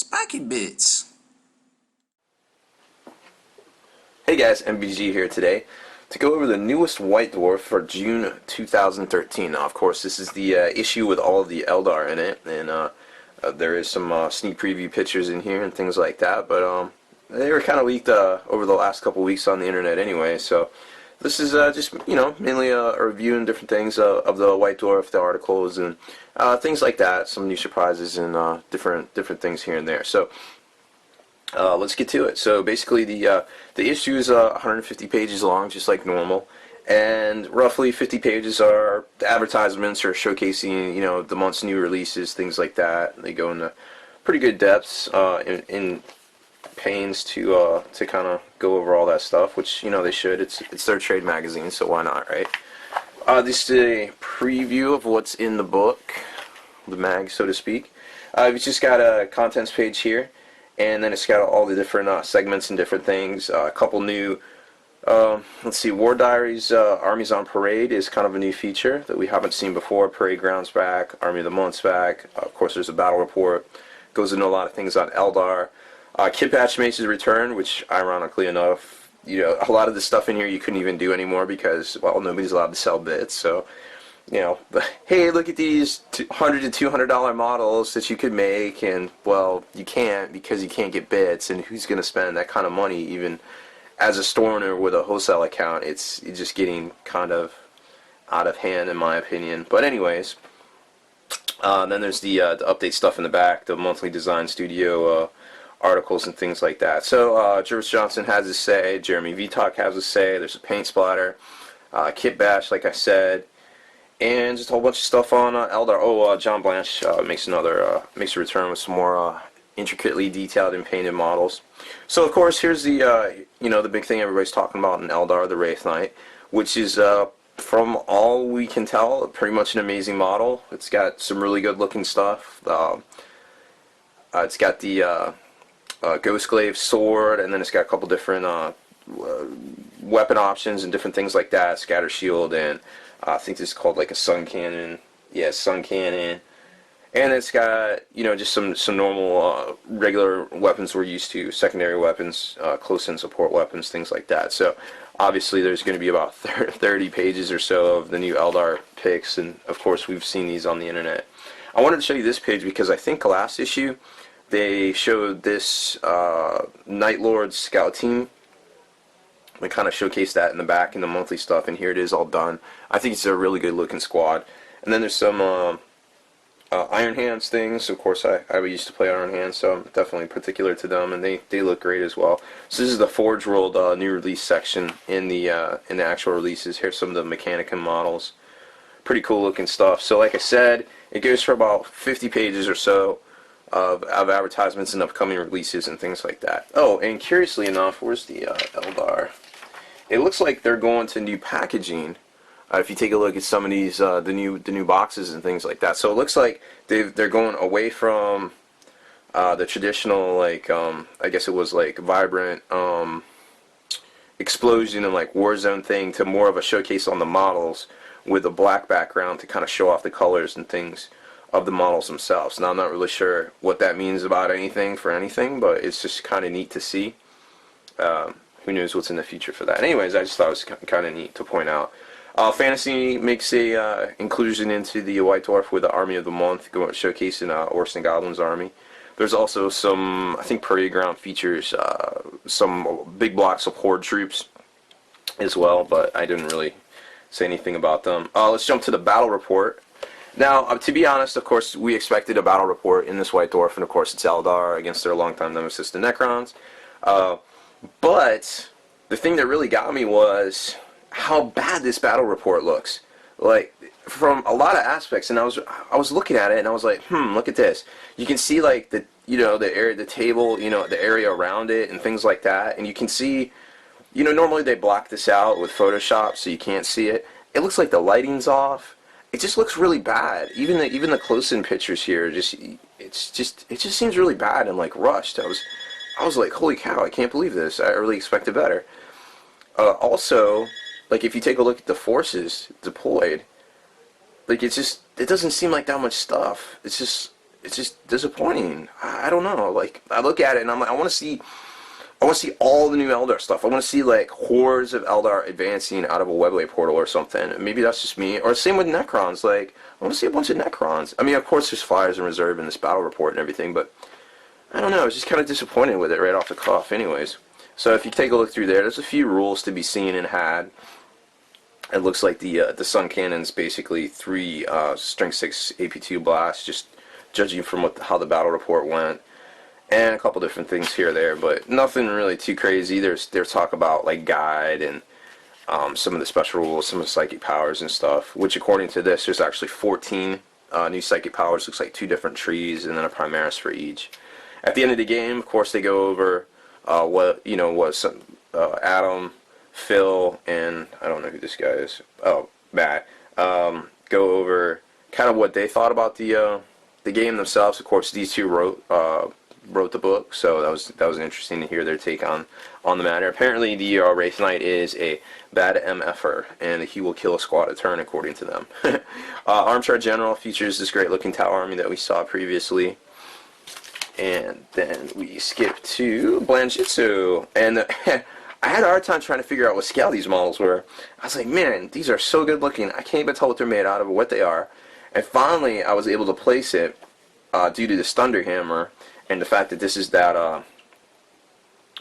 Spiky Bits. Hey guys, MBG here today to go over the newest White Dwarf for June 2013. Now, of course, this is the issue with all of the Eldar in it, and there is some sneak preview pictures in here and things like that, but they were kind of leaked over the last couple weeks on the internet anyway, so this is just, mainly a review and different things of the White Dwarf, the articles, and things like that, some new surprises and different things here and there. So let's get to it. So basically the issue is 150 pages long, just like normal, and roughly 50 pages are the advertisements or showcasing, the month's new releases, things like that. They go into pretty good depths in pains to kind of go over all that stuff, which they should. It's their trade magazine, so why not, right? This is a preview of what's in the book, the mag, so to speak. We've just got a contents page here, and then it's got all the different segments and different things. A couple new, let's see, War Diaries, Armies on Parade is kind of a new feature that we haven't seen before. Parade Ground's back, Army of the Month's back. Of course, there's a battle report. Goes into a lot of things on Eldar. Kitbash makes his return, which, ironically enough, a lot of the stuff in here you couldn't even do anymore because, well, nobody's allowed to sell bits. So, hey, look at these $100 to $200 models that you could make, and, well, you can't because you can't get bits, and who's going to spend that kind of money even as a store owner with a wholesale account? It's just getting kind of out of hand, in my opinion. But anyways, then there's the update stuff in the back, the monthly design studio articles and things like that. So Jervis Johnson has his say, Jeremy Vitok has his say, there's a paint splatter, Kitbash, like I said, and just a whole bunch of stuff on Eldar. Oh, John Blanche makes a return with some more intricately detailed and painted models. So of course here's the the big thing everybody's talking about in Eldar, the Wraith Knight, which is from all we can tell pretty much an amazing model. It's got some really good looking stuff. It's got the Ghostglaive sword, and then it's got a couple different weapon options and different things like that. Scatter shield, and I think this is called like a sun cannon. Yeah, sun cannon. And it's got just some normal regular weapons we're used to, secondary weapons, close-in support weapons, things like that. So obviously there's going to be about 30 pages or so of the new Eldar pics, and of course we've seen these on the internet. I wanted to show you this page because I think last issue they showed this Night Lord scout team. We kind of showcased that in the back in the monthly stuff, and here it is all done. I think it's a really good looking squad. And then there's some Iron Hands things. Of course, I used to play Iron Hands, so I'm definitely particular to them, and they look great as well. So this is the Forge World new release section in the actual releases. Here's some of the Mechanicum models. Pretty cool looking stuff. So like I said, it goes for about 50 pages or so of advertisements and upcoming releases and things like that. Oh, and curiously enough, where's the Eldar? It looks like they're going to new packaging. If you take a look at some of these, the new boxes and things like that. So it looks like they're going away from the traditional, like I guess it was like vibrant explosion and like Warzone thing to more of a showcase on the models with a black background to kind of show off the colors and things of the models themselves. Now I'm not really sure what that means about anything for anything, but it's just kind of neat to see. Who knows what's in the future for that. Anyways, I just thought it was kind of neat to point out. Fantasy makes a inclusion into the White Dwarf with the Army of the Month, going showcasing Orcs and Goblins army. There's also some, I think, Parade Ground features some big blocks of Horde troops as well, but I didn't really say anything about them. Let's jump to the battle report. Now, to be honest, of course, we expected a battle report in this White Dwarf, and of course it's Eldar against their longtime nemesis, the Necrons. But the thing that really got me was how bad this battle report looks. Like, from a lot of aspects, and I was looking at it, and I was like, look at this. You can see, like, the area, the table, the area around it, and things like that, and you can see, normally they block this out with Photoshop so you can't see it. It looks like the lighting's off. It just looks really bad. Even the close-in pictures here, it just seems really bad and like rushed. I was like, holy cow, I can't believe this. I really expected better. Also, like if you take a look at the forces deployed, like it doesn't seem like that much stuff. It's it's just disappointing. I don't know. Like, I look at it and I'm like, I want to see all the new Eldar stuff. I want to see like hordes of Eldar advancing out of a Webley portal or something. Maybe that's just me. Or same with Necrons. Like, I want to see a bunch of Necrons. I mean, of course, there's flyers in reserve in this battle report and everything, but I don't know. I was just kind of disappointed with it right off the cuff. Anyways, so if you take a look through there, there's a few rules to be seen and had. It looks like the Sun Cannon's basically 3 Strength 6 AP2 blasts, just judging from how the battle report went. And a couple different things here or there, but nothing really too crazy. There's talk about like guide and some of the special rules, some of the psychic powers and stuff, which according to this there's actually 14 new psychic powers. Looks like 2 different trees and then a Primaris for each. At the end of the game, of course, they go over what some Adam, Phil, and I don't know who this guy is, Matt, go over kind of what they thought about the game themselves. Of course, these two wrote the book, so that was interesting to hear their take on the matter. Apparently, the Wraith Knight is a bad MFer, and he will kill a squad a turn, according to them. Armchar General features this great-looking Tau army that we saw previously. And then we skip to Blanjitsu, and I had a hard time trying to figure out what scale these models were. I was like, man, these are so good-looking. I can't even tell what they're made out of or what they are. And finally, I was able to place it due to this Thunderhammer, and the fact that this is that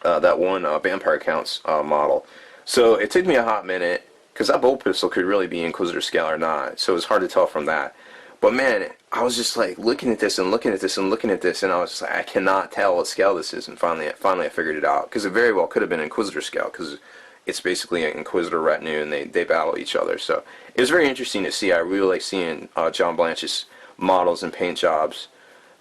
one Vampire Counts model. So it took me a hot minute, because that bolt pistol could really be Inquisitor scale or not, so it was hard to tell from that. But man, I was just like looking at this and looking at this and looking at this, and I was just like, I cannot tell what scale this is. And finally I figured it out, because it very well could have been Inquisitor scale, because it's basically an Inquisitor retinue and they battle each other. So it was very interesting to see. I really like seeing John Blanche's models and paint jobs.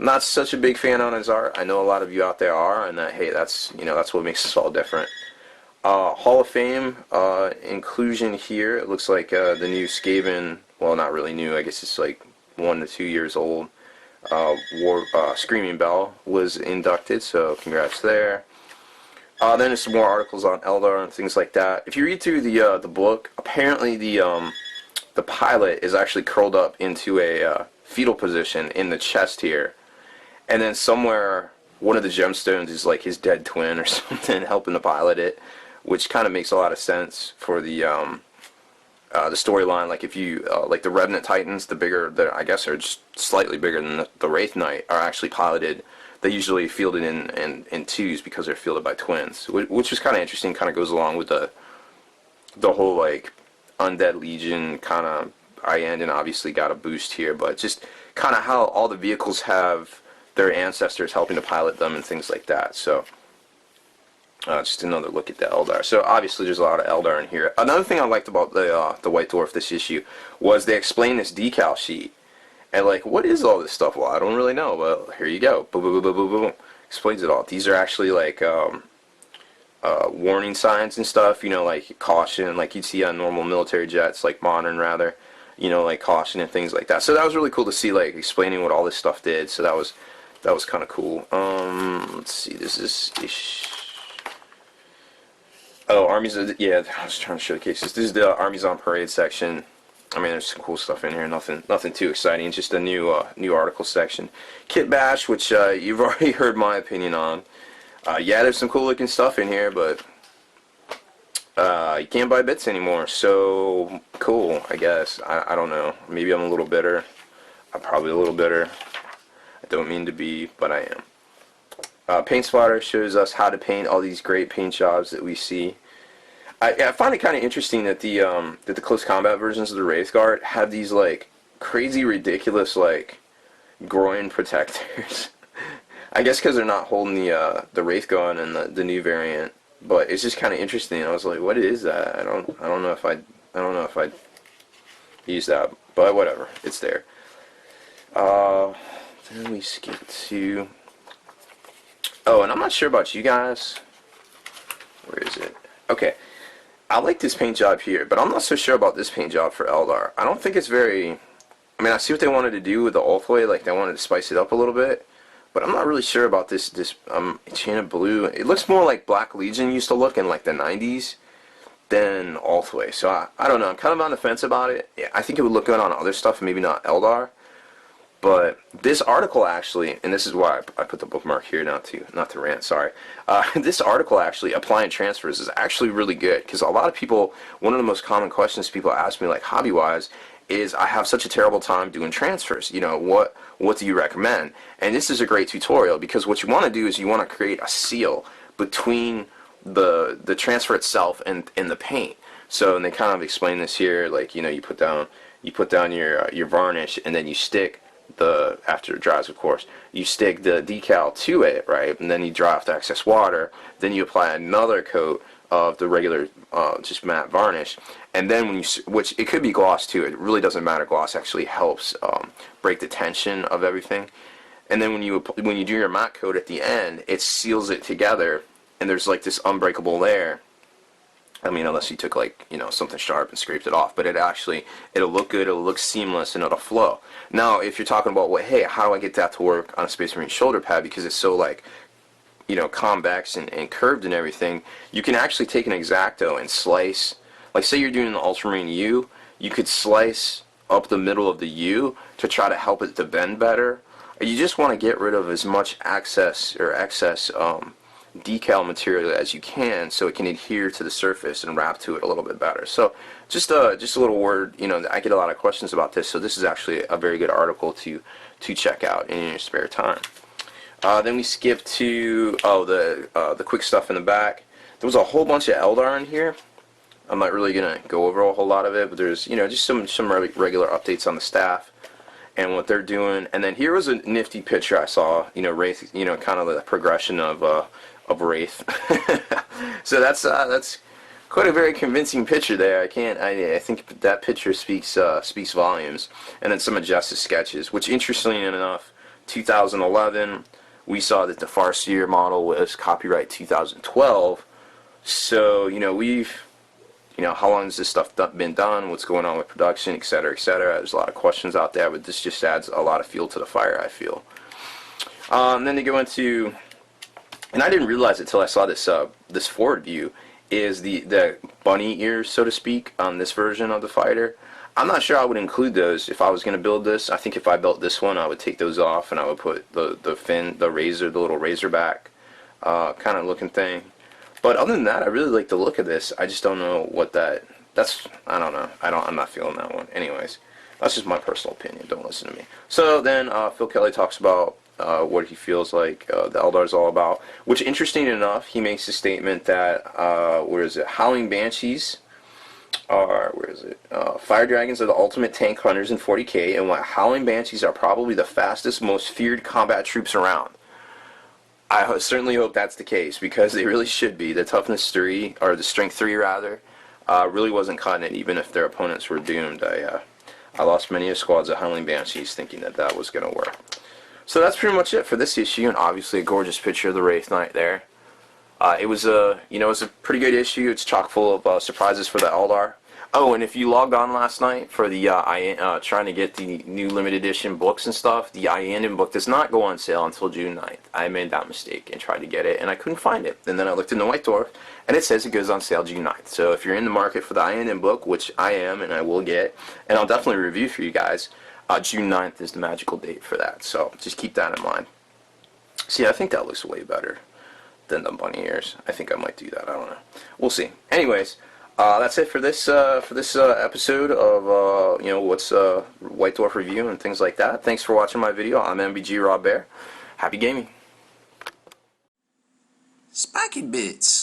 I'm not such a big fan on his art. I know a lot of you out there are, and that, hey, that's what makes us all different. Hall of Fame inclusion here. It looks like the new Skaven, well, not really new. I guess it's like 1 to 2 years old. Screaming Bell was inducted, so congrats there. Then there's some more articles on Eldar and things like that. If you read through the book, apparently the pilot is actually curled up into a fetal position in the chest here. And then somewhere, one of the gemstones is like his dead twin or something, helping to pilot it, which kind of makes a lot of sense for the storyline. Like if you like the Revenant Titans, the bigger, I guess are just slightly bigger than the Wraith Knight, are actually piloted. They usually fielded in twos because they're fielded by twins, which is kind of interesting. Kind of goes along with the whole like Undead Legion kind of end, and obviously got a boost here, but just kind of how all the vehicles have their ancestors helping to pilot them and things like that. So just another look at the Eldar. So obviously there's a lot of Eldar in here. Another thing I liked about the White Dwarf this issue was they explained this decal sheet. And like, what is all this stuff? Well, I don't really know, but here you go. Boom, boom, boom, boom, boom, boom. Explains it all. These are actually like warning signs and stuff, like caution, like you'd see on normal military jets, like modern rather, like caution and things like that. So that was really cool to see, like explaining what all this stuff did. So that was kind of cool. Let's see, this is armies of I was trying to showcase this. This is the Armies on Parade section. I mean, there's some cool stuff in here. Nothing too exciting. Just a new article section. Kitbash, which you've already heard my opinion on. Yeah, there's some cool looking stuff in here, but you can't buy bits anymore. So cool, I guess. I don't know. Maybe I'm a little bitter. I'm probably a little bitter. I don't mean to be, but I am. Paint Splatter shows us how to paint all these great paint jobs that we see. I find it kind of interesting that the close combat versions of the Wraith Guard have these like crazy, ridiculous like groin protectors. I guess because they're not holding the Wraith gun and the new variant, but it's just kind of interesting. I was like, what is that? I don't know if I'd use that, but whatever, it's there. Then we skip to. Oh, and I'm not sure about you guys. Where is it? Okay. I like this paint job here, but I'm not so sure about this paint job for Eldar. I don't think it's very... I mean, I see what they wanted to do with the Ulthway, like they wanted to spice it up a little bit, but I'm not really sure about this Enchanted Blue. It looks more like Black Legion used to look in like the 90s than Ulthway, so I don't know. I'm kind of on the fence about it. I think it would look good on other stuff, maybe not Eldar, But this article actually, and this is why I put the bookmark here, not to rant, sorry. This article actually, applying transfers, is actually really good, because a lot of people, one of the most common questions people ask me, like hobby-wise, is I have such a terrible time doing transfers. You know, what do you recommend? And this is a great tutorial, because what you want to do is you want to create a seal between the transfer itself and the paint. So, and they kind of explain this here, like, you know, you put down your varnish, and then you stick after it dries, of course, you stick the decal to it, right, and then you dry off the excess water, then you apply another coat of the regular just matte varnish, and then which it could be gloss too, it really doesn't matter, gloss actually helps break the tension of everything. And then when you do your matte coat at the end, it seals it together, and there's like this unbreakable layer. I mean, unless you took, like, you know, something sharp and scraped it off, but it'll look good, it'll look seamless, and it'll flow. Now, if you're talking about, well, hey, how do I get that to work on a Space Marine shoulder pad, because it's so, like, you know, convex and curved and everything, you can actually take an X-Acto and slice, like, say you're doing the Ultramarine U, you could slice up the middle of the U to try to help it to bend better. You just want to get rid of as much excess decal material as you can, so it can adhere to the surface and wrap to it a little bit better. So just a little word, you know, I get a lot of questions about this, so this is actually a very good article to check out in your spare time. Then we skip to the quick stuff in the back. There was a whole bunch of Eldar in here. I'm not really gonna go over a whole lot of it, but there's, you know, just some regular updates on the staff and what they're doing. And then here was a nifty picture I saw, you know, Wraith, you know, kind of the progression of Wraith. So that's quite a very convincing picture there. I think that picture speaks volumes. And then some of Jess's sketches, which, interestingly enough, 2011, we saw that the Farseer model was copyright 2012. So, you know, how long has this stuff been done? What's going on with production, etc., etc. There's a lot of questions out there, but this just adds a lot of fuel to the fire, I feel. And then they go into, and I didn't realize it till I saw this forward view, is the bunny ears, so to speak, on this version of the fighter. I'm not sure I would include those if I was going to build this. I think if I built this one, I would take those off, and I would put the fin, the razor, the little razorback kind of looking thing. But other than that, I really like the look of this. I just don't know what that's, I don't know. I'm not feeling that one. Anyways, that's just my personal opinion. Don't listen to me. So then Phil Kelly talks about what he feels like the Eldar is all about. Which, interesting enough, he makes a statement that, where is it? Howling Banshees are, Fire Dragons are the ultimate tank hunters in 40k, and what Howling Banshees are probably the fastest, most feared combat troops around. I certainly hope that's the case, because they really should be. The toughness 3, or the strength 3 rather, really wasn't cutting it, even if their opponents were doomed. I lost many squads of Howling Banshees thinking that was going to work. So that's pretty much it for this issue, and obviously a gorgeous picture of the Wraith Knight there. It was a pretty good issue. It's chock full of surprises for the Eldar. Oh, and if you logged on last night for the trying to get the new limited edition books and stuff, the Iandin book does not go on sale until June 9th. I made that mistake and tried to get it, and I couldn't find it. And then I looked in the White Dwarf, and it says it goes on sale June 9th. So if you're in the market for the Iandin book, which I am and I will get, and I'll definitely review for you guys, June 9th is the magical date for that. So just keep that in mind. See, I think that looks way better than the bunny ears. I think I might do that. I don't know. We'll see. Anyways, that's it for this episode of what's White Dwarf review and things like that. Thanks for watching my video. I'm MBG Rob Bear. Happy gaming. Spiky Bits.